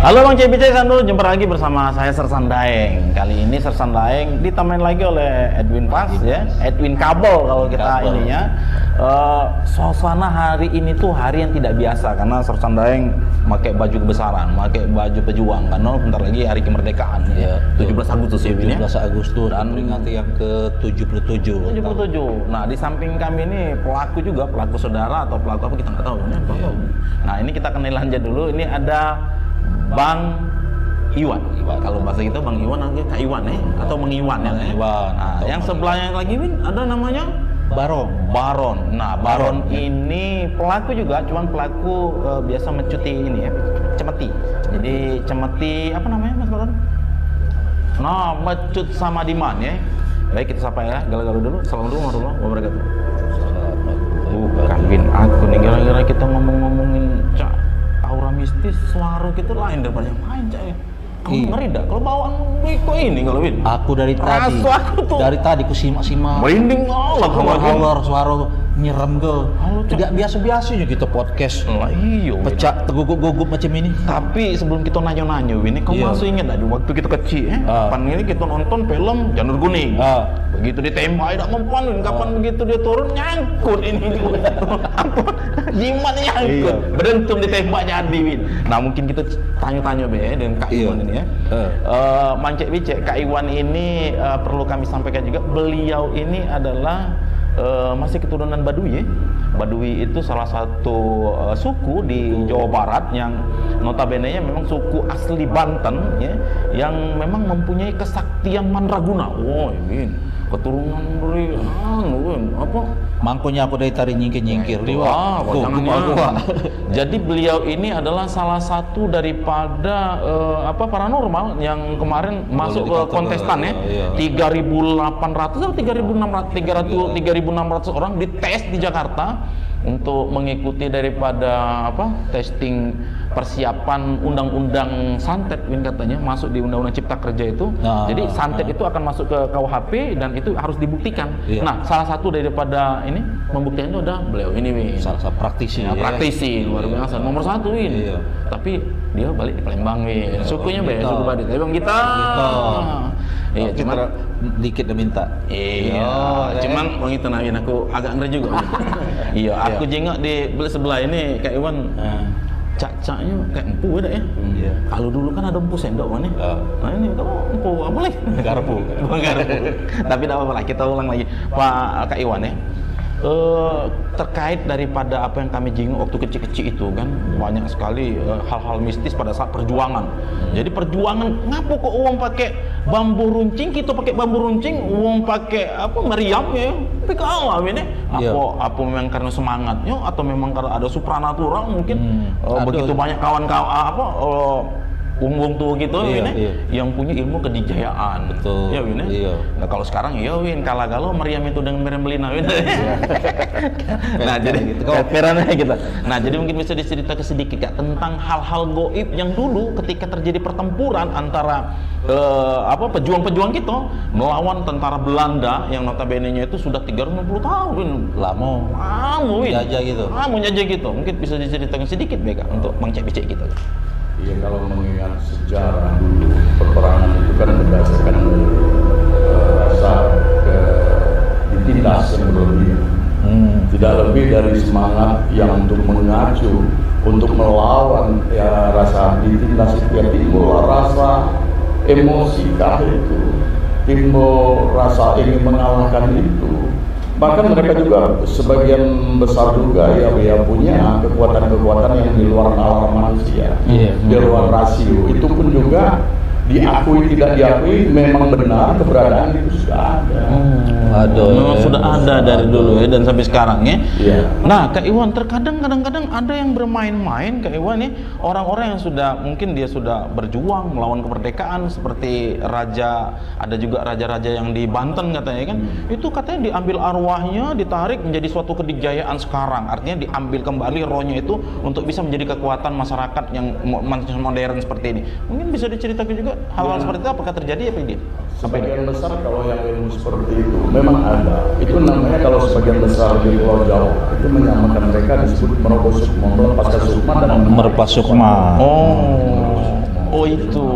Halo Bang CBC Sandu, jumpa lagi bersama saya Sersan Daeng. Kali ini Sersan Daeng ditemani lagi oleh Edwin Pas ya, Edwin Kabel kalau kita ininya. Suasana hari ini tuh hari yang tidak biasa karena Sersan Daeng pakai baju kebesaran, pakai baju pejuang karena bentar lagi hari kemerdekaan ya. 17 Agustus ya, 17 Agustus dan peringati yang ke-77. 77. Nah, di samping kami ini pelaku juga, pelaku saudara atau pelaku apa kita nggak tahu ya. Nah, ini kita kenal aja dulu. Ini ada Bang Iwan. Kalau bahasa kita Bang Iwan nanti Kak Iwan atau Bang Iwan ya. Nah, yang sebelahnya lagi Win ada namanya Baron. Nah, Baron ini pelaku juga, cuman pelaku biasa mencuti ini ya, cemeti. Jadi cemeti apa namanya Mas Baron? Nah, mecut sama Diman ya. Baik, kita sapa ya, galau-galau dulu. Assalamualaikum warahmatullahi wabarakatuh. Bukan Win, aku nih gara-gara kita ngomongin Cak aura mistis, suara kita lain daripada yang lain, Cak. Kamu ngeri dak? Kalau bawaan kok ini kalau Win? Aku dari tadi. Dari tadi ku simak-simak. Merinding Allah Hawar suara nyerem ke. Tidak biasa-biasanya kita podcast. Iya. Pecah tergugup-gugup macam ini. Tapi sebelum kita nanya-nanya Win, kamu masih ingat dak waktu kita kecil kapan ini kita nonton film Janur Kuning. Begitu ditembak tidak mempan Win, kapan begitu dia turun nyangkut ini. Apa? Jimat nyangkut. Berentum ditembak jadi Win. Nah, mungkin kita tanya-tanya be dengan Kak Iwan ini ya. Mancek bicek Kak Iwan ini perlu kami sampaikan juga, beliau ini adalah masih keturunan Baduy ya. Baduy itu salah satu suku di Jawa Barat yang notabene-nya memang suku asli Banten ya, yang memang mempunyai kesaktian mandraguna. Oh, ini keturunan dari apa? Mangkonya aku dari tari nyingkir-nyingkir liwa. Jadi beliau ini adalah salah satu daripada paranormal yang kemarin masuk ke kontestan ya. 3.800 atau 3.600 orang dites di Jakarta untuk mengikuti daripada testing persiapan undang-undang santet katanya masuk di undang-undang Cipta Kerja itu. Jadi santet itu akan masuk ke KUHP dan itu harus dibuktikan. Nah, salah satu daripada ini membuktikan itu ada beliau ini Win. Salah satu praktisi. Praktisi luar biasa, nomor 1 Win. Tapi dia balik di Palembang Win. Sukunya beda, suku Baduy. Tapi Bang kita. Iya, cuma dikit udah minta. Cuman Bang itu Win aku agak ngeri juga. Iya, aku jengok di sebelah ini Kak Iwan. Cak-caknya kayak empu ada ya. Kalau dulu kan ada empu sendok mana? Nah ini kamu empu apa lagi? Garpu. Tapi tidak apa-apa lah, kita ulang lagi. Pak Kak Iwan ya. Terkait daripada apa yang kami jinguk waktu kecil-kecil itu kan banyak sekali hal-hal mistis pada saat perjuangan. Jadi perjuangan ngapo kok uang pakai bambu runcing, kita pakai bambu runcing, uang pakai meriam ya. Tapi kalau ini apa memang karena semangatnya atau memang karena ada supranatural mungkin begitu banyak kawan-kawan wong tuh gitu yang punya ilmu kedijayaan. Betul. Ya Win. Nah, kalau sekarang Win kalau meriam itu dengan meriam belina Win. Nah, jadi gitu. Kita. Nah, jadi mungkin bisa diceritakan sedikit Kak tentang hal-hal gaib yang dulu ketika terjadi pertempuran antara pejuang-pejuang kita melawan tentara Belanda yang notabene-nya itu sudah 350 tahun. Lama Win. Jajah gitu. Mungkin bisa diceritakan sedikit Kak untuk mengcek-cek kita. Iya, kalau mengingat sejarah dulu peperangan itu kan berdasarkan rasa ditindas yang berlebihan. Tidak lebih dari semangat yang untuk mengacu untuk melawan rasa ditindas itu timbul rasa emosi itu, timbul rasa ingin mengalahkan itu. Bahkan mereka juga sebagian besar juga punya kekuatan-kekuatan yang di luar nalar manusia, di luar rasio. Itu pun juga diakui tidak diakui memang benar keberadaan itu sudah ada. Sudah ada dari dulu ya dan sampai sekarang ya. Nah, Kak Iwan kadang-kadang ada yang bermain-main Kak Iwan nih, orang-orang yang sudah mungkin dia sudah berjuang melawan kemerdekaan seperti ada juga raja-raja yang di Banten katanya kan. Itu katanya diambil arwahnya, ditarik menjadi suatu kedijayaan sekarang. Artinya diambil kembali rohnya itu untuk bisa menjadi kekuatan masyarakat yang modern seperti ini. Mungkin bisa diceritakan juga hal-hal seperti itu apakah terjadi apa tidak? Sebagian besar kalau yang ilmu seperti itu memang ada. Itu namanya kalau sebagian besar di Pulau Jawa itu menyamakan mereka disebut meroboh sukma, melepaskan sukma dan merepas sukma. Oh itu.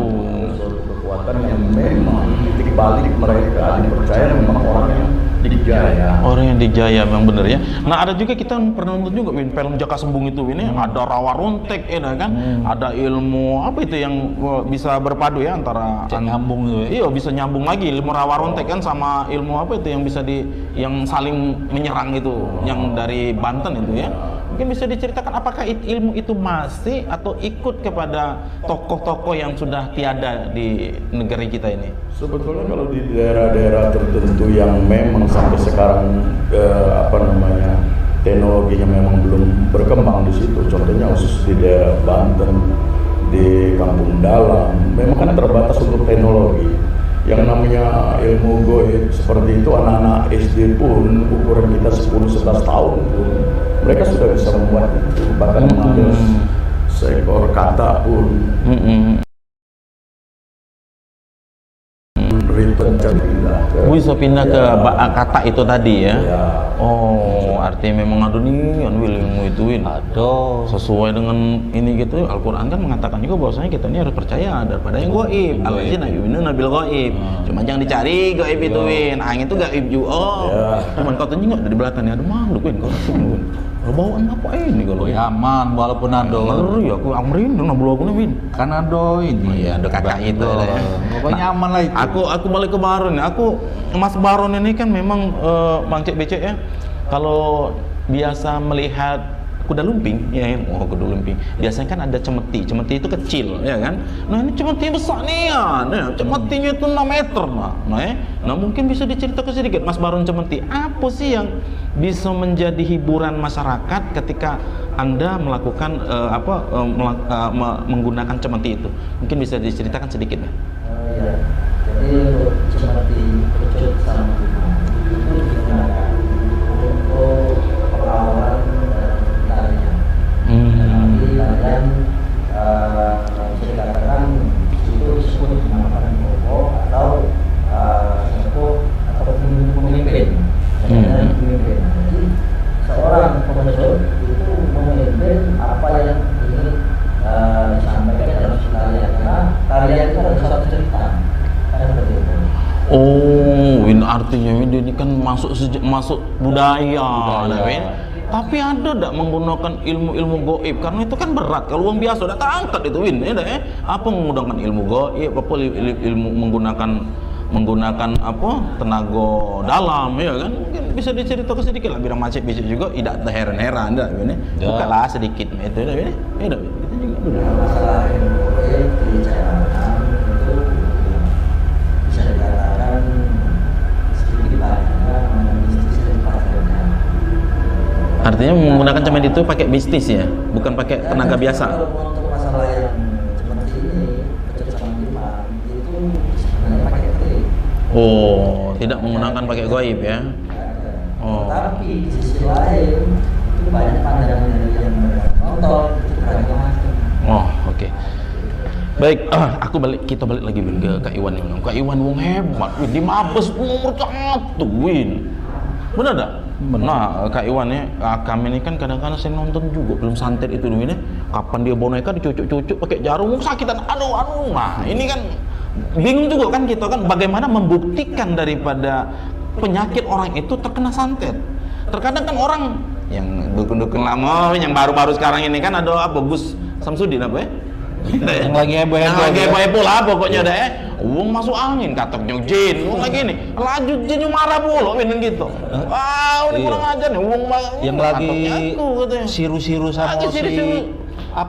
Suatu kekuatan yang memang titik balik mereka dipercaya memang orang yang dijaya. Orang yang dijaya memang bener ya. Nah ada juga kita pernah nonton juga Win, film Jaka Sembung itu Win, ada rawa rontek ya kan, ada ilmu apa itu yang bisa berpadu ya antara nyambung itu ya. Iya bisa nyambung lagi ilmu rawa rontek kan sama ilmu apa itu yang bisa yang saling menyerang itu yang dari Banten itu ya. Mungkin bisa diceritakan apakah ilmu itu masih atau ikut kepada tokoh-tokoh yang sudah tiada di negeri kita ini? Sebetulnya kalau di daerah-daerah tertentu yang memang sampai sekarang teknologinya memang belum berkembang di situ, contohnya khusus di daerah Banten, di Kampung Dalam, memang kan terbatas untuk teknologi. Yang namanya ilmu goib seperti itu, anak-anak SD pun ukuran kita 10-11 tahun pun mereka sudah bisa membuat itu, bahkan mengambil seekor kata pun. Bisa pindah ke kata itu tadi ya. Ya. Oh, artinya memang ada nih ilmu itu Win. Aduh. Sesuai dengan ini gitu, Al-Quran kan mengatakan juga bahwasanya kita ini harus percaya daripada yang gaib. Al-Jin nabil gaib. Cuma jangan dicari gaib itu Win. Angin itu gaib juga. Oh. Cuman katanya nggak dari belakangnya ada makhluk Win. Bawaan apa ini kalau Ya aman walaupun ada. ngeri aku amrin dengan bulu Win. Kan ada ini. Iya, ada kakak itu ya. Pokoknya aman lah itu. Aku balik ke Baron ya. Mas Baron ini kan memang Bang Cek Becek ya. Kalau biasa melihat kuda lumping, ya kan? Oh, kuda lumping. Biasanya kan ada cemeti. Cemeti itu kecil, ya kan? Nah, ini cemeti besar nih ya. Nah, cemetinya itu 6 meter, Nah, mungkin bisa diceritakan sedikit Mas Baron cemeti. Apa sih yang bisa menjadi hiburan masyarakat ketika Anda melakukan menggunakan cemeti itu? Mungkin bisa diceritakan sedikit ya. Ya, jadi untuk cemeti kecut sama itu digunakan untuk pengawalan dan tarian. Tapi tarian bisa dikatakan itu disebut dinamakan pokok atau sesepuh atau pemimpin. Pemimpin. Jadi seorang pemecut itu memimpin apa yang ingin disampaikan dalam tarian, karena tarian itu adalah satu cerita. Oh, Win artinya Win ini kan masuk budaya. Win. Tapi ada tidak menggunakan ilmu-ilmu gaib? Karena itu kan berat. Kalau uang biasa udah angkat itu Win, ya dah. Apa menggunakan ilmu gaib? Apa ilmu menggunakan apa tenaga dalam ya kan? Mungkin bisa diceritakan sedikit lah biar Macet bisa juga tidak heran-heran dah Win. Bukalah sedikit itu dah Win. Ya dah Win. Kita juga dulu. Masalah ilmu gaib dibicarakan itu bisa dikatakan sedikit banyaknya mistis dan paranormal. Artinya menggunakan cemeti itu pakai mistis ya, bukan pakai tenaga biasa. Kalau untuk masalah yang seperti ini, pecut sama imam itu sebenarnya pakai trik. Oh, tidak menggunakan pakai gaib ya. Oh. Tapi di sisi lain itu banyak pandangan dari yang nonton itu beragam-macam. Oh, oke. Baik, kita balik lagi Win ke Kak Iwan ini. Kak Iwan wong hebat, Win di Mabes nomor 1 Win. Benar tak? Nah, Kak Iwan ya, kami ini kan kadang-kadang saya nonton juga belum santet itu Win ya. Kapan dia boneka dicucuk-cucuk pakai jarum, sakitan. Aduh. Nah, ini kan bingung juga kan kita kan bagaimana membuktikan daripada penyakit orang itu terkena santet. Terkadang kan orang yang dukun-dukun lama, yang baru-baru sekarang ini kan ada apa Gus Samsudin apa ya? Yang lagi heboh lah pokoknya dah ya. Uang masuk angin katanya jin, uang lagi nih. Lanjut jin marah pula Win gitu. Wah, ini kurang ajar nih uang yang lagi siru-siru sama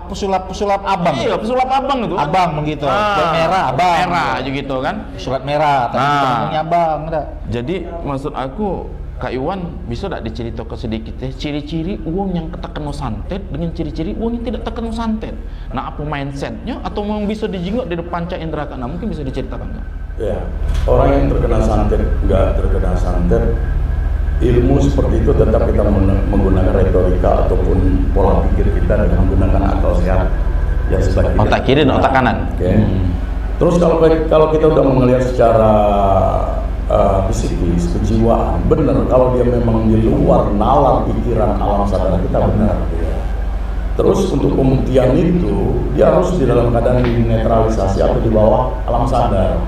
pesulap abang. Iya, pesulap abang itu. Abang begitu. Merah abang. Merah aja gitu kan. Surat merah, tapi namanya abang enggak. Jadi maksud aku Kak Iwan bisa tak diceritakan sedikit ya ciri-ciri uang yang terkena santet dengan ciri-ciri uang yang tidak terkena santet. Nah, apa mindsetnya atau memang bisa dijingok dari panca indera keenam? Mungkin bisa diceritakan nggak? Ya, orang yang terkena santet, nggak terkena santet, ilmu seperti itu tetap kita menggunakan retorika ataupun pola pikir kita dengan menggunakan akal sehat yang sebaik kita. Otak kiri dan otak kanan. Okay. Terus kalau kita udah melihat secara psikis, kejiwaan, benar kalau dia memang di luar nalar pikiran alam sadar kita benar. Ya. Terus untuk pembuktian itu dia harus di dalam keadaan dinetralisasi atau di bawah alam sadar,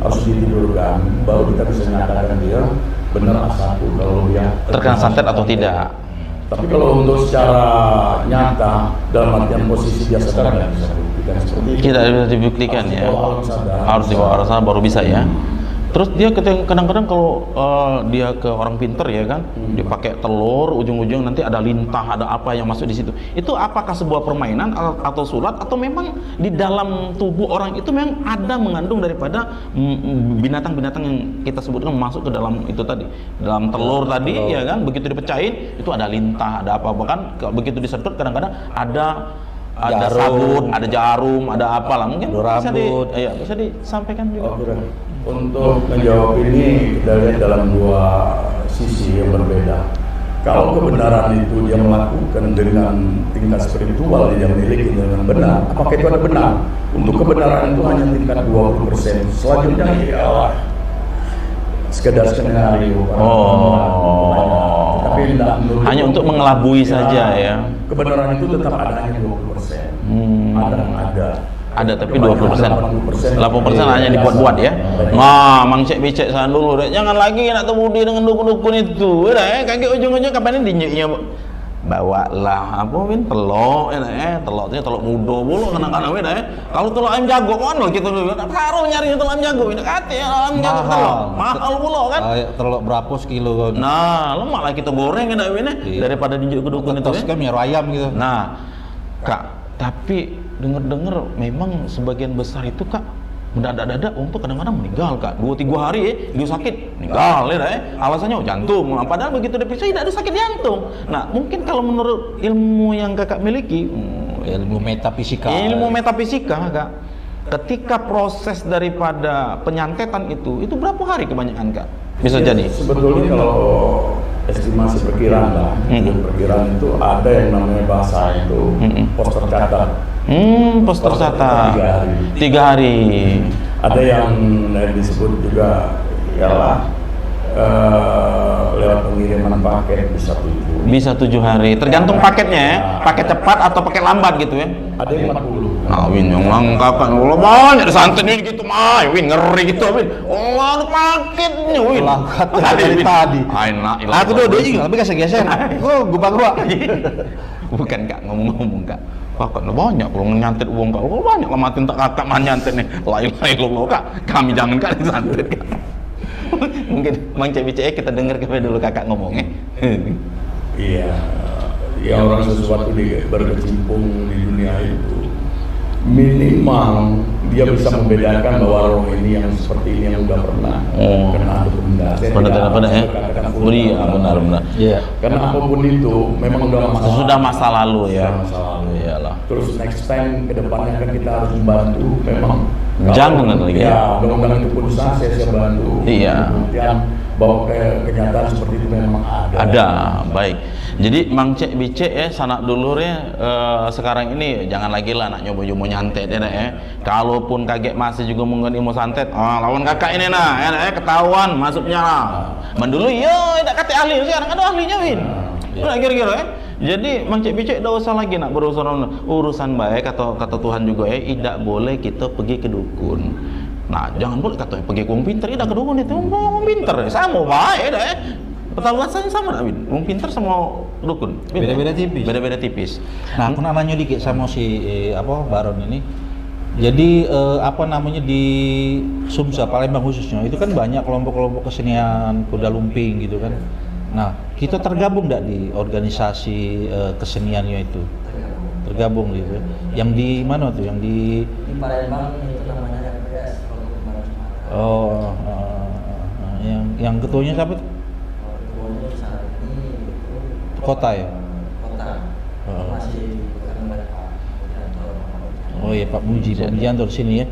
harus ditidurkan, baru kita bisa nyatakan dia benar A1 kalau dia Terkena santet atau tidak. Tapi kalau untuk secara nyata dalam artian posisi dia sadar nggak bisa dibuktikan seperti itu. Tidak bisa dibuktikan Harus ya. di bawah alam sadar. Harus di bawah alam sadar baru bisa ya. Terus dia kadang-kadang kalau dia ke orang pinter ya kan, dia pakai telur, ujung-ujung nanti ada lintah, ada apa yang masuk di situ. Itu apakah sebuah permainan atau sulap atau memang di dalam tubuh orang itu memang ada mengandung daripada binatang-binatang yang kita sebutkan masuk ke dalam itu tadi, dalam telur tadi ya kan, begitu dipecahin itu ada lintah, ada apa, bahkan begitu disedot kadang-kadang ada Jarum. sabut, ada jarum, ada apalah mungkin Ada bisa rambut. bisa disampaikan juga. Oke. Untuk menjawab ini kita lihat dalam dua sisi yang berbeda. Kalau kebenaran itu dia melakukan dengan tingkat spiritual yang dia miliki dengan benar, apakah itu ada benar? Untuk kebenaran itu hanya tingkat 20%. Selanjutnya ialah sekedar skenario. Tapi tidak menurut Hanya untuk mengelabui saja ya. Kebenaran itu tetap ada hanya 20%. Ada. Ada tapi 20%. 80% hanya Iya, dibuat-buat ya. Nah, Mang Cek becek sana dulu deh. Jangan lagi nak temudi dengan dukun-dukun itu. Udah kaki ujung-ujung kapan ini dinyeknya bawalah apa Win telok teloknya telok muda bulu kadang-kadang Win kalau telok ayam jago kan gitu dulu baru nyari telok ayam jago ini kate ayam jago telok mahal bulu kan telur berapa sekilo kan? Nah lemak lah kita goreng kan Win daripada dinyek ke dukun itu Kan mie ayam gitu. Nah Kak, tapi dengar-dengar memang sebagian besar itu Kak mendadak-dadak untuk kadang-kadang meninggal Kak 2-3 hari dia sakit meninggal alasannya jantung padahal begitu diperiksa tidak ada sakit jantung. Nah mungkin kalau menurut ilmu yang Kakak miliki Ilmu metafisika Kak, ketika proses daripada penyantetan itu berapa hari kebanyakan Kak bisa Ya, jadi? sebetulnya kalau estimasi perkiraan lah, perkiraan itu ada yang namanya bahasa itu pos tercatat. Pos tercatat 3 hari. Ada yang disebut juga ialah lewat pengiriman paket bisa 7. Bisa 7 hari, tergantung paketnya ya, paket cepat atau paket lambat gitu ya. Ada yang 40. Nah, Win yang lengkap kan, kalau banyak santet ini gitu mah, Win ngeri gitu Win. Oh, ada paketnya Win. Langkat dari tadi. Enak. Aku dua juga, tapi gesek-gesek. Gua. Bukan Kak, ngomong-ngomong Kak. Kakak banyak kalau nyantet uang Kak. Kalau banyak lah matiin tak kakak mah nyantet nih. Lain-lain Kak. Kami jangan Kak disantet Kak. Mungkin Mang Cek kita dengar dulu kakak ngomongnya. Iya, ya orang sesuatu berkecimpung di dunia itu minimal dia bisa membedakan bahwa roh ini yang seperti ini yang udah pernah kena atau benda. Benar ya. Iya benar. Iya. Karena apapun itu memang udah sudah masa lalu ya. Masa lalu. Iyalah. Terus next time ke depannya kan kita harus membantu memang. Jangan lagi. Ya, undang-undang itu pun saya bantu. Iya. Kemudian bahwa kenyataan seperti itu memang ada. Ada, baik. Jadi Mang Cek Bicek ya, sanak dulurnya sekarang ini jangan lagi lah nak nyoba-nyoba nyantet ya. Kalaupun kaget masih juga menggunakan ilmu santet, lawan kakak ini nah, ketahuan masuknya lah. Dulu iya, tidak kata ahli, sekarang ada ahlinya Win. Nah, kira-kira ya. Jadi Mang Cek Bicek tidak usah lagi nak urusan baik atau kata Tuhan juga ya, tidak boleh kita pergi ke dukun. Nah, jangan boleh kata pergi ke orang pinter, tidak ke dukun itu orang pinter, sama baik dah ya. Petaluasannya sama dah Win, orang pinter sama dukun. Beda-beda tipis. Beda-beda tipis. Nah, aku nanya dikit sama si Baron ini. Jadi di Sumsel Palembang khususnya itu kan banyak kelompok-kelompok kesenian kuda lumping gitu kan. Nah, kita tergabung nggak di organisasi keseniannya itu? Tergabung gitu. Yang di mana tuh? Yang di Palembang itu namanya RPS. yang ketuanya siapa tuh? Ketuanya saat ini Kota ya? kota masih bukan Pak Mujianto. Oh iya Pak Mujianto di sini ya.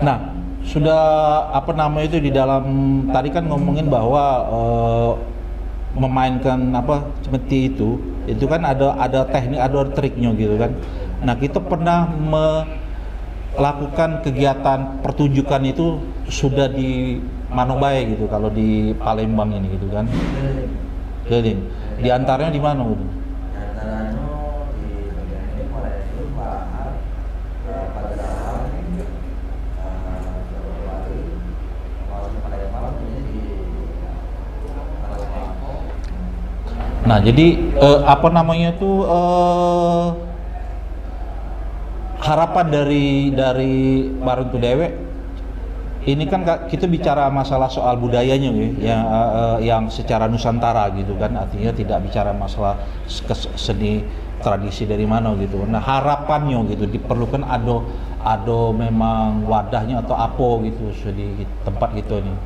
Nah, sudah itu di dalam tadi kan ngomongin bahwa memainkan seperti itu kan ada teknik, ada triknya gitu kan. Nah, kita pernah melakukan kegiatan pertunjukan itu sudah di Manobae gitu kalau di Palembang ini gitu kan. Keliling. Di antaranya di mana gitu? Antaranya di bagian ini Nah, jadi apa namanya tuh harapan dari Barong Tudewe ini kan kita bicara masalah soal budayanya yang secara Nusantara gitu kan, artinya tidak bicara masalah seni tradisi dari mana gitu. Nah, harapannya gitu diperlukan ada memang wadahnya atau apa gitu di tempat gitu nih.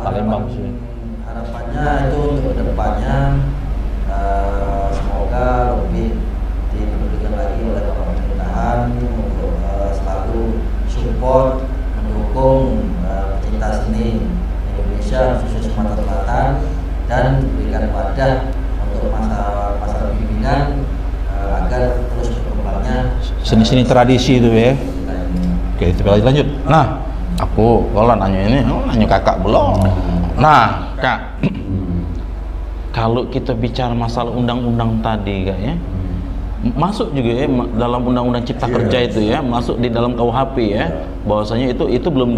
Palembang sih. Harapannya itu untuk kedepannya semoga lebih diperhatikan lagi oleh pemerintahan untuk selalu support, mendukung pecinta seni Indonesia khususnya Sumatera Selatan dan berikan wadah untuk masa bimbingan agar terus berkembangnya Seni-seni tradisi itu ya. Oke, kita lanjut. Nah, aku kalau nanya ini, nanya kakak belum. Nah, kak, kalau kita bicara masalah undang-undang tadi, kak ya, masuk juga ya dalam undang-undang Cipta Kerja itu ya, masuk di dalam KUHP ya, bahwasanya itu belum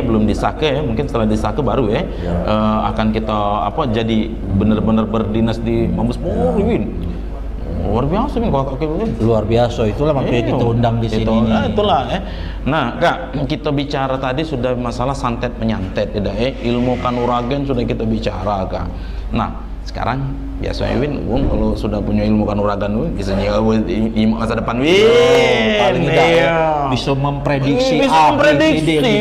belum disahkan ya, mungkin setelah disahkan baru ya, akan kita jadi benar-benar berdinas di Mabes Polri. Luar biasa nih kalau Luar biasa, itulah makanya kita undang di sini. Itulah ya. Nah, kak, kita bicara tadi sudah masalah santet penyantet, tidak ya? Ilmu kanuragan sudah kita bicara, kak. Nah, sekarang biasanya Win, kalau sudah punya ilmu kanuragan, bisa nyimak masa depan, Paling tidak bisa memprediksi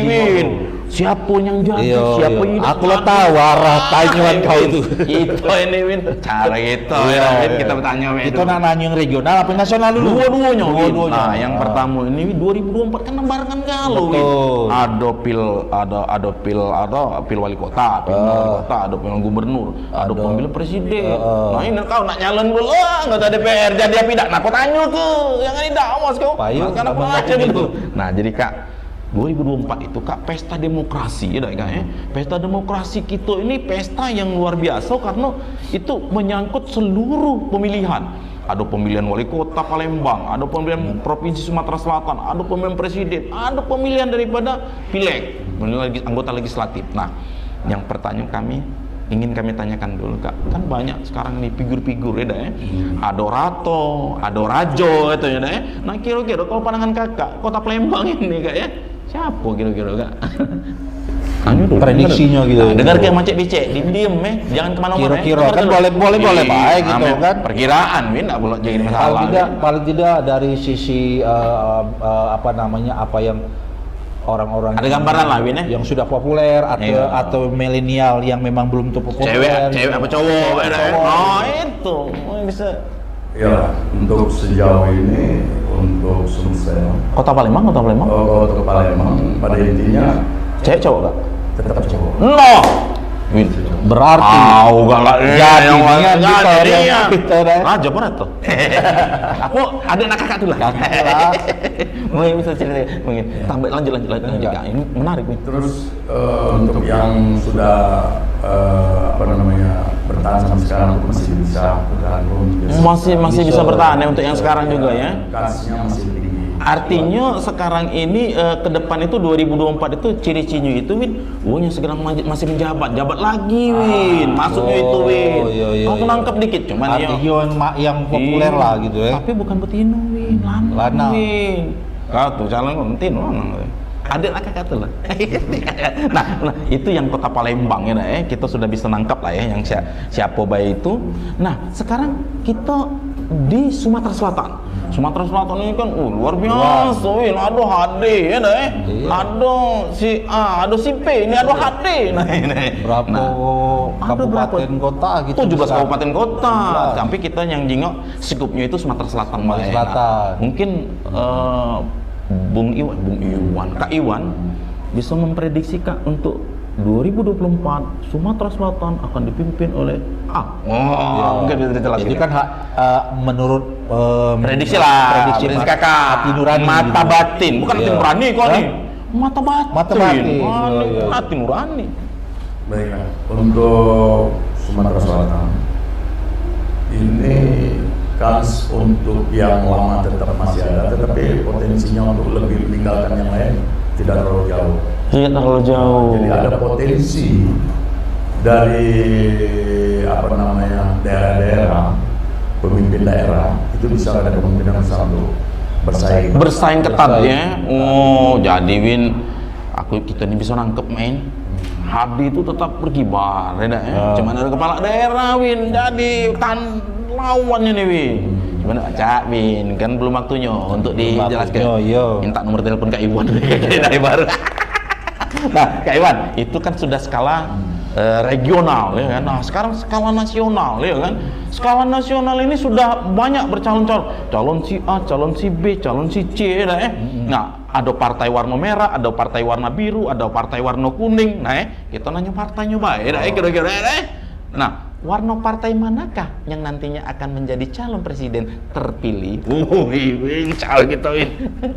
Win. Siapa yang jadi, siapa yang aku lo tahu arah tanyuan kau itu. Itu ini Win, cara itu ya, Win, kita bertanya Win. Itu nanya yang regional apa nasional dulu? Dua-duanya. Nah, yang pertama ini 2024 kan barengan kalau Win. Ada pil wali kota, ada pil gubernur, ada pemilihan presiden. Nah, ini kau nak nyalon dulu, anggota DPR jadi apa tidak? Nah, kau tanya ke yang ini damas kau. Kan apa aja gitu. Nah, jadi kak, 2024 itu kak pesta demokrasi ya kak ya. Pesta demokrasi kita ini pesta yang luar biasa karena itu menyangkut seluruh pemilihan. Ada pemilihan wali kota Palembang, ada pemilihan provinsi Sumatera Selatan, ada pemilihan presiden, ada pemilihan daripada pileg, anggota legislatif. Nah, yang pertanyaan kami ingin kami tanyakan dulu kak, kan banyak sekarang nih figur-figur ya, ada Rato, ada Rajo itu ya. Nah, kira-kira kalau pandangan kakak kota Palembang ini kak ya, siapa kira-kira kak? Prediksinya gitu. Nah, dengar kayak macet bicek, diem jangan kemana-mana. Kira-kira kan boleh baik gitu kan. Perkiraan, Win, nggak boleh jadi masalah. Paling tidak dari sisi apa yang orang-orang ada gambaran lah Win ya, yang sudah populer atau milenial yang memang belum tuh populer. Cewek apa cowok? Oh itu bisa. Ya, untuk sejauh ini untuk Sumsel, Kota Palembang. Kota Palembang pada intinya Cewek cowok kak? tetap cowok. No. Win. Berarti jadinya Raja apa tuh? Aku ada anak kakak tuh lah. Mungkin bisa cerita, mungkin tambah lanjut kak. Ini menarik nih. Terus untuk yang sudah bertahan sampai sekarang masih bisa bertahan. Masih bisa bertahan ya untuk yang sekarang juga ya. Kasnya masih tinggi. Artinya sekarang ini ke depan itu 2024 itu ciri-cirinya itu Win, yang sekarang masih menjabat lagi Win, masuknya itu Win. Aku nangkep dikit cuman yang populer lah gitu ya. Tapi bukan betina Win, lanang Win. Kau tuh calon betina lanang. Ada kakak tuh lah. Nah, itu yang Kota Palembang ya, kita sudah bisa nangkap lah ya yang siapa baik itu. Nah, sekarang kita di Sumatera Selatan. Sumatera Selatan ini kan luar biasa, Win. Ada HD ya ada si A, ada si P, ini ada HD. Berapa kabupaten kota gitu? 17 kabupaten kota. Sampai kita yang jingok skupnya itu Sumatera Selatan. Mungkin Bung Iwan, Kak Iwan bisa memprediksi Kak untuk 2024 Sumatera Selatan akan dipimpin oleh A. Mungkin bisa dijelaskan. Itu kan menurut prediksi kakak. Hati nurani. Mata batin, bukan hati nurani kok nih. Mata batin. Hati nurani. Baiklah, untuk Sumatera Selatan ini kans untuk yang lama tetap masih ada, tetapi potensinya untuk lebih meninggalkan yang lain tidak terlalu jauh. Tidak terlalu jauh. Jadi ada potensi dari apa namanya daerah-daerah, pemimpin daerah itu bisa ada kemungkinan besar untuk bersaing ketat ya. Oh, jadi Win, kita ini bisa nangkep main. Habdi itu tetap berkibar, ya. Cuman ada kepala daerah Win, jadi lawannya nih Win. Cuman Cak Win, kan belum waktunya untuk dijelaskan. Minta nomor telepon Kak Iwan dari baru. Nah, Kak Iwan, itu kan sudah skala regional ya kan. Nah, sekarang skala nasional ya kan. Skala nasional ini sudah banyak bercalon-calon. Calon si A, calon si B, calon si C ya. Nah, ada partai warna merah, ada partai warna biru, ada partai warna kuning. Nah, kita nanya partainya baik kira-kira. Nah, warna partai manakah yang nantinya akan menjadi calon presiden terpilih? Win, calon kita Win.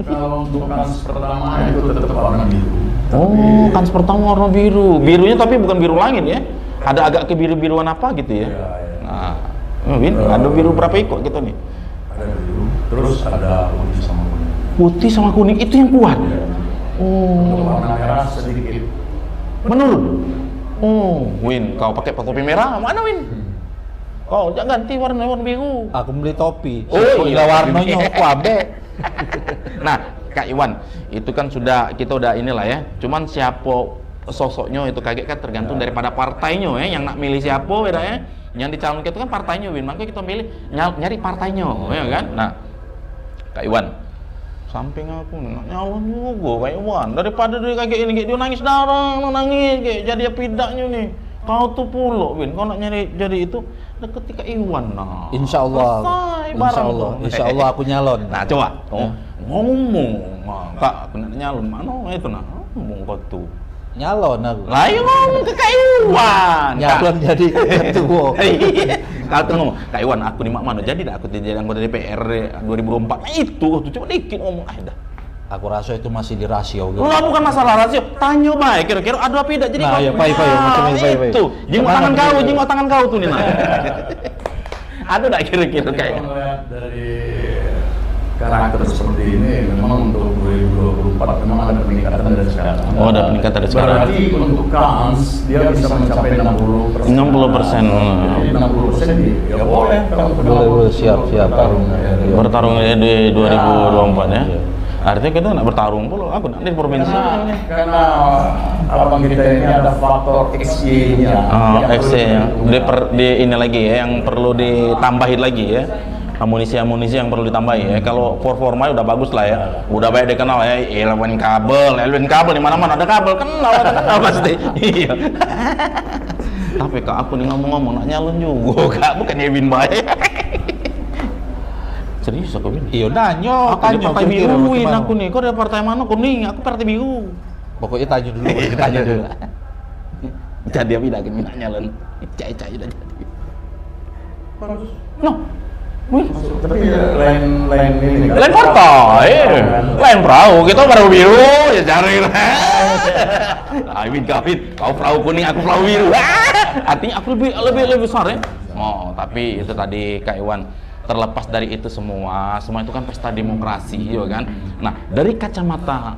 Kalau untuk kans pertama itu tetap warna biru. Oh, kans pertama warna biru. Birunya tapi bukan biru langit ya. Ada agak kebiru-biruan apa gitu ya? Nah, Win, ada biru berapa ikut gitu nih? Ada biru, terus ada putih sama kuning. Putih sama kuning itu yang kuat. Untuk warna merah sedikit Menurun. Oh, Win, kau pakai topi merah mana Win? Oh, jangan ganti warna biru. Aku beli topi. Oh, iya. Warnanya kuabe. Nah, Kak Iwan, itu kan kita udah inilah ya. Cuman siapa sosoknya itu kaget kan tergantung daripada partainya ya. Yang nak milih siapa ya. Yang dicalonkan itu kan partainya Win. Makanya kita milih nyari partainya ya kan. Nah, Kak Iwan, samping aku nak nyalon juga Kak Iwan. Daripada dia kayak ini dia nangis darah, nangis kayak jadi pidaknya nih. Kau tuh pulo Win, kau nak nyari jadi itu deket Kak Iwan. Nah, Insya Allah aku nyalon. Nah, coba ngomong. Nah, Kak, aku nak nyalon mana itu nah. Ngomong kau tuh. Nyalon aku. Lah, ya ngomong ke Kak Iwan. Nyalon jadi ketua. Kalau tuh ngomong, Kak Iwan, aku di mana jadi aku jadi anggota DPR 2024. Nah, itu coba dikit ngomong dah. Aku rasa itu masih di rasio gitu. Lah, bukan masalah rasio. Tanya baik kira-kira ada apa tidak jadi nah, ya, macam itu. Jenggot tangan kau tuh nih nah. Ada enggak kira-kira kayak dari karakter seperti ini memang untuk 2024 memang ada peningkatan dari sekarang. Oh, ada peningkatan dari sekarang. Berarti untuk kans dia bisa mencapai 60%. 60%. Jadi 60% ya boleh kalau Boleh, siap. Bertarung di 2024 ya. Artinya kita nak bertarung pula, aku nak di provinsi. Karena abang kita ini ada faktor XY-nya. XY-nya. Di ini lagi ya, yang perlu ditambahin lagi ya. Amunisi yang perlu ditambahin ya. Kalau performa udah bagus lah ya. Udah baik dikenal ya. Elwen kabel di mana-mana ada kabel kenal pasti. Iya. Tapi Kak aku nih ngomong-ngomong nak nyalon juga Kak, bukan Ewin baik. Serius aku Win? Iya nanya, aku di partai biru Win aku nih. Kau dari partai mana? Kuning, aku partai biru. Pokoknya tanya dulu. Jadi apa tidak minta nyalon? Cai udah jadi. No. Win. Tapi lain ini. Lain partai. Lain perahu. Kita perahu biru ya cari. Win kau perahu kuning, aku perahu biru. Artinya aku lebih besar ya. Oh, tapi itu tadi Kak Iwan. Terlepas dari itu semua itu kan pesta demokrasi, ya kan. Nah, dari kacamata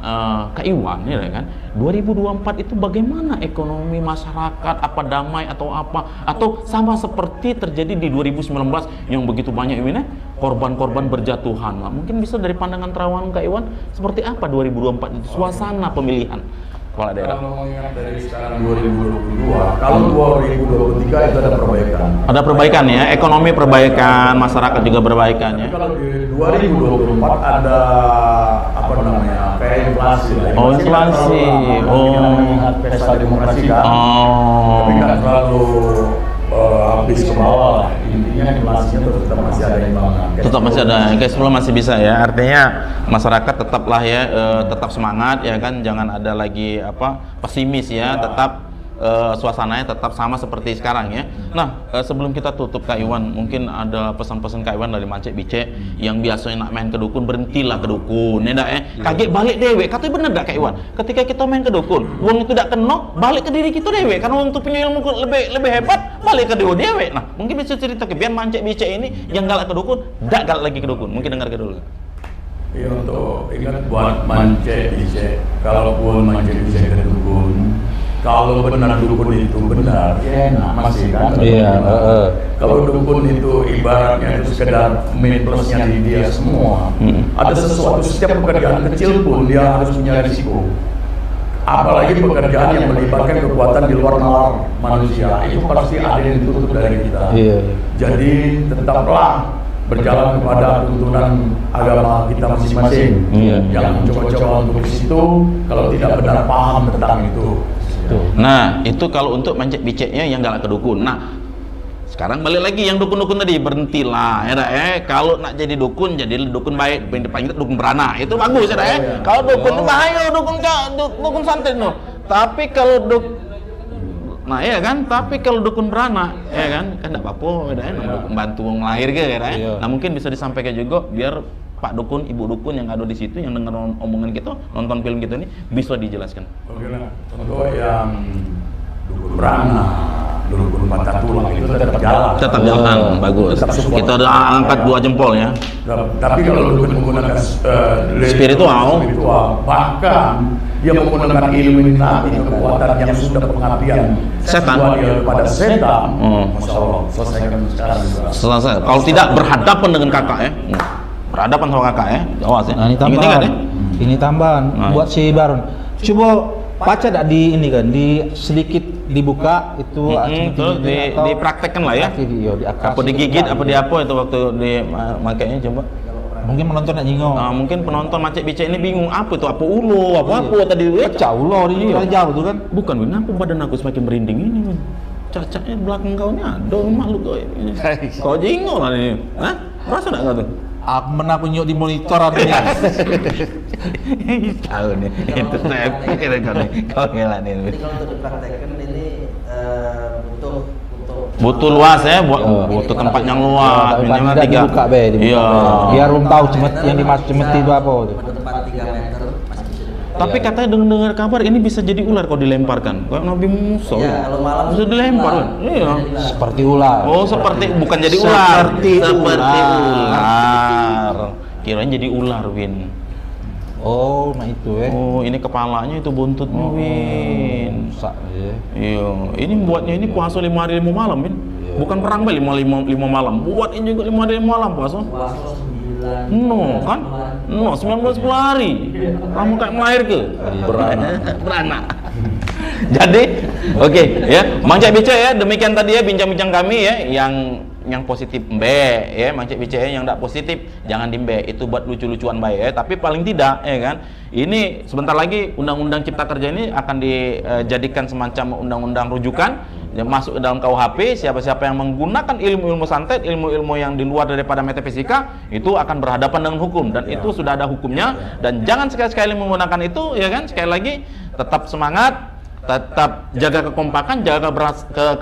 Kak Iwan, ya kan, 2024 itu bagaimana ekonomi masyarakat, apa damai atau apa, atau sama seperti terjadi di 2019 yang begitu banyak ini korban-korban berjatuhan. Nah, mungkin bisa dari pandangan terawan Kak Iwan, seperti apa 2024 itu suasana pemilihan kepala daerah? Kalau mengingat dari sekarang 2022, kalau 2023 itu ada perbaikan. Ada perbaikan ya, ekonomi perbaikan, masyarakat juga perbaikan ya. Kalau di 2024 ada apa namanya kayak inflasi. Oh, inflasi. Kita mengingat pesta demokrasi kan. Tapi nggak terlalu habis ke bawah lah. Intinya inflasinya tetap masih ada imbangan. Tetap masih ada, guys, belum masih bisa ya. Artinya masyarakat tetaplah ya, tetap semangat ya kan, jangan ada lagi pesimis ya, tetap suasananya tetap sama seperti sekarang ya. Nah, sebelum kita tutup Kak Iwan, mungkin ada pesan-pesan Kak Iwan dari Mancek Bicek yang biasanya nak main ke dukun, berhentilah ke dukun ya ndak ya. Kaget balik dewe, katanya bener dak Kak Iwan? Ketika kita main ke dukun, uang itu tidak kena, balik ke diri kita dewe, karena untuk punya ilmu lebih hebat, balik ke dewe. Nah, mungkin bisa cerita ke biar Mancek Bicek ini yang galak ke dukun, dak galak lagi ke dukun. Mungkin dengar ke dulu. Iya, untuk ingat buat Mancek Bicek, kalaupun Mancek Bicek ke dukun, Kalau benar dukun itu benar, ya enak masih kan. Iya, Kalau dukun itu ibaratnya itu sekedar main plusnya di dia semua. Ada sesuatu, setiap pekerjaan kecil pun dia harus punya risiko. Apalagi pekerjaan yang melibatkan kekuatan di luar nalar manusia, itu pasti ada yang ditutup dari kita. Iya. Jadi tetaplah berjalan kepada tuntunan agama kita masing-masing. Jangan coba-coba untuk ke situ kalau tidak benar paham tentang itu. Nah, itu kalau untuk mencek-biceknya yang galak ke dukun. Nah, sekarang balik lagi yang dukun-dukun tadi, berhentilah. Kalau nak jadi dukun, jadi dukun baik, dipanggil dukun beranak. Itu bagus ya. Kalau dukun bahaya, dukun santet no. Tapi kalau nah iya kan, tapi kalau dukun beranak, ya kan enggak apa-apa, dukun bantu melahir ke ya. Nah, mungkin bisa disampaikan juga biar Pak Dukun, Ibu Dukun yang ada di situ, yang dengar omongan kita, nonton film kita ini, bisa dijelaskan. Oke lah, untuk yang dukun beranak, dukun patah tulang itu tetap jalan. Tetap jalan, bagus. Kita udah angkat 2 jempol ya. Tapi kalau dukun menggunakan Spiritual, bahkan dia menggunakan Illuminati, kekuatan yang sudah pengabdian Setan. dia kepada setan, Masya Allah, selesaikan sekarang juga. Selesai. Kalau tidak berhadapan dengan kakak ya. Berhadapan sama kakak ya. Awas ya. Nah, ini tambahan. Ingat-ingat ya. Ini tambahan Nah, buat si Baron. Coba baca dak di ini kan, di sedikit dibuka itu terus dipraktekkan lah ya. Apa digigit, apa di apa itu waktu makainya coba. Mungkin menonton nak nyingok. Nah, mungkin penonton macet-bicek ini bingung apa itu, apa ulo, apa tadi ya. Jauh loh, ini jauh tuh kan. Bukan, Win, aku badan aku semakin merinding ini, Win. Cacaknya di belakang kau ini ada makhluk kau ini. Kau jingok lah ini. Hah? Merasa enggak kau tuh? Aku menakunyuk di monitor artinya. Tahu nih, itu saya pikir kau nih. Kau ngelan ini. Jadi kalau untuk dipraktekkan ini Butuh luas ya, butuh tempat yang luas, minimal 3. Dibuka be, Iya. Biar belum tahu yang dimaksud cemeti itu apa tuh. tempat 3 meter masih bisa dipakai. Tapi katanya dengar kabar ini bisa jadi ular kalau dilemparkan. Kayak Nabi Musa. Iya, kalau malam bisa dilempar kan? Iya. Seperti ular. Oh, seperti bukan jadi ular. Seperti ular. Kirain jadi ular, Win. Oh, nah itu Oh, ini kepalanya itu buntutnya, Win. Rusak ya. Iya, ini buatnya ini puasa 5 hari 5 malam, Win. Bukan perang beli 5 malam. Buat ini juga 5 hari 5 malam puasa. Puasa 9. No, kan? No, 19 hari. Kamu kayak melahir ke? Beranak. Jadi, oke ya. Mang Cek Bice ya, demikian tadi ya bincang-bincang kami ya yang positif mbe ya, Mang Cek Bice yang enggak positif jangan dimbe, itu buat lucu-lucuan baik ya, tapi paling tidak ya kan. Ini sebentar lagi undang-undang Cipta Kerja ini akan dijadikan semacam undang-undang rujukan yang masuk ke dalam KUHP. Siapa-siapa yang menggunakan ilmu-ilmu santet, ilmu-ilmu yang di luar daripada metafisika itu akan berhadapan dengan hukum, dan itu sudah ada hukumnya. Dan jangan sekali-sekali menggunakan itu ya kan. Sekali lagi tetap semangat, tetap jaga kekompakan, jaga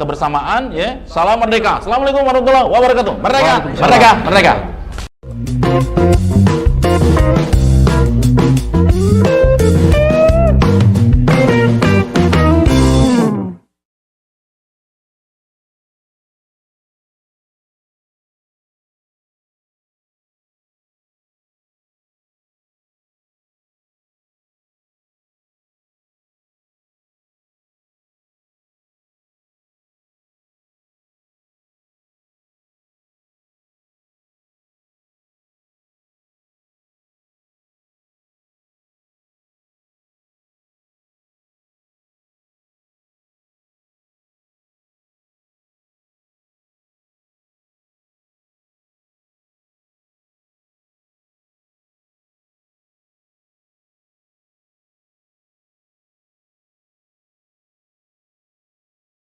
kebersamaan ya. Salam merdeka. Assalamualaikum warahmatullahi wabarakatuh. Merdeka, merdeka, merdeka.